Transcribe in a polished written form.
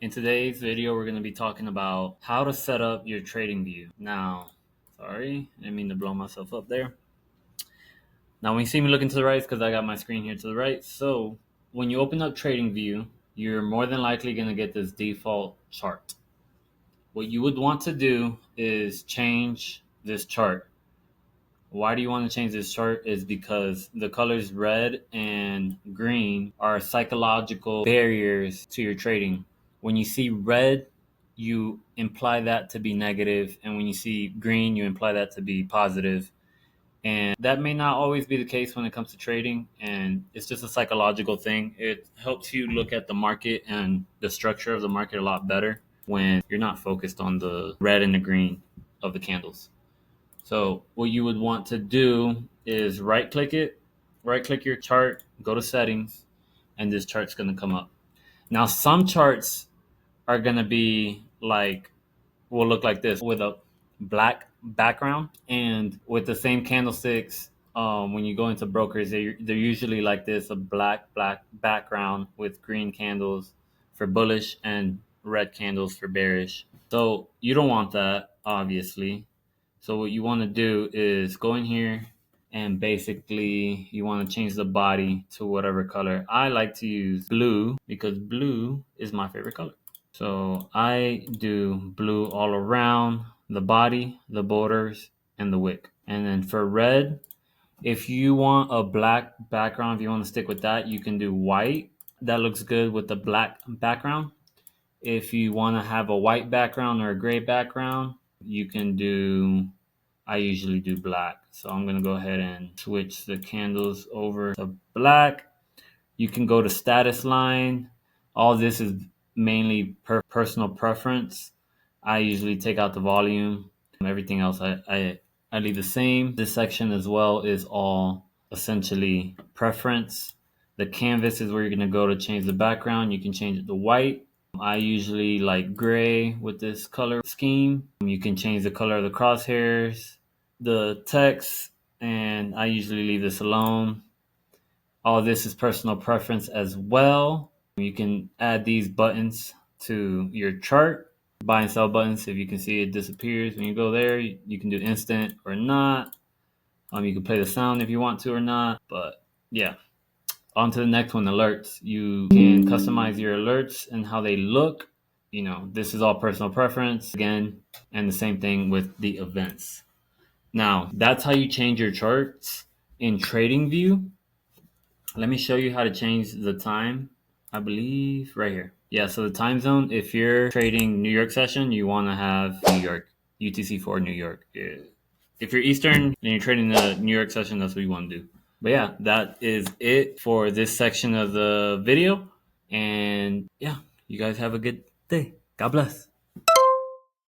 In today's video, we're going to be talking about how to set up your trading view. Now, sorry, I didn't mean to blow myself up there. Now, when you see me looking to the right, it's because I got my screen here to the right. So when you open up trading view, you're more than likely going to get this default chart. What you would want to do is change this chart. Why do you want to change this chart is because the colors red and green are psychological barriers to your trading. When you see red, you imply that to be negative, and when you see green, you imply that to be positive. And that may not always be the case when it comes to trading, and it's just a psychological thing. It helps you look at the market and the structure of the market a lot better when you're not focused on the red and the green of the candles. So what you would want to do is right click your chart, go to settings, and this chart's going to come up. Now, some charts are going to be will look like this with a black background, and with the same candlesticks. When you go into brokers, they're usually like this, a black background with green candles for bullish and red candles for bearish. So you don't want that, obviously. So what you want to do is go in here and basically you want to change the body to whatever color. I like to use blue because blue is my favorite color. So I do blue all around the body, the borders, and the wick. And then for red, if you want a black background, if you want to stick with that, you can do white. That looks good with the black background. If you want to have a white background or a gray background, you can do, I usually do black. So I'm going to go ahead and switch the candles over to black. You can go to status line. All this is mainly personal preference. I usually take out the volume. Everything else I leave the same. This section as well is all essentially preference. The canvas is where you're going to go to change the background. You can change it to white. I usually like gray with this color scheme. You can change the color of the crosshairs, the text, and I usually leave this alone. All this is personal preference as well. You can add these buttons to your chart. Buy and sell buttons. If you can see, it disappears when you go there. You can do instant or not. You can play the sound if you want to or not. But yeah, on to the next one, alerts. You can customize your alerts and how they look. This is all personal preference again, and the same thing with the events. Now, that's how you change your charts in TradingView. Let me show you how to change the time. I believe right here. Yeah, so the time zone, if you're trading New York session, you want to have New York, UTC4 New York. If you're Eastern and you're trading the New York session, that's what you want to do. But yeah, that is it for this section of the video. And yeah, you guys have a good day. God bless.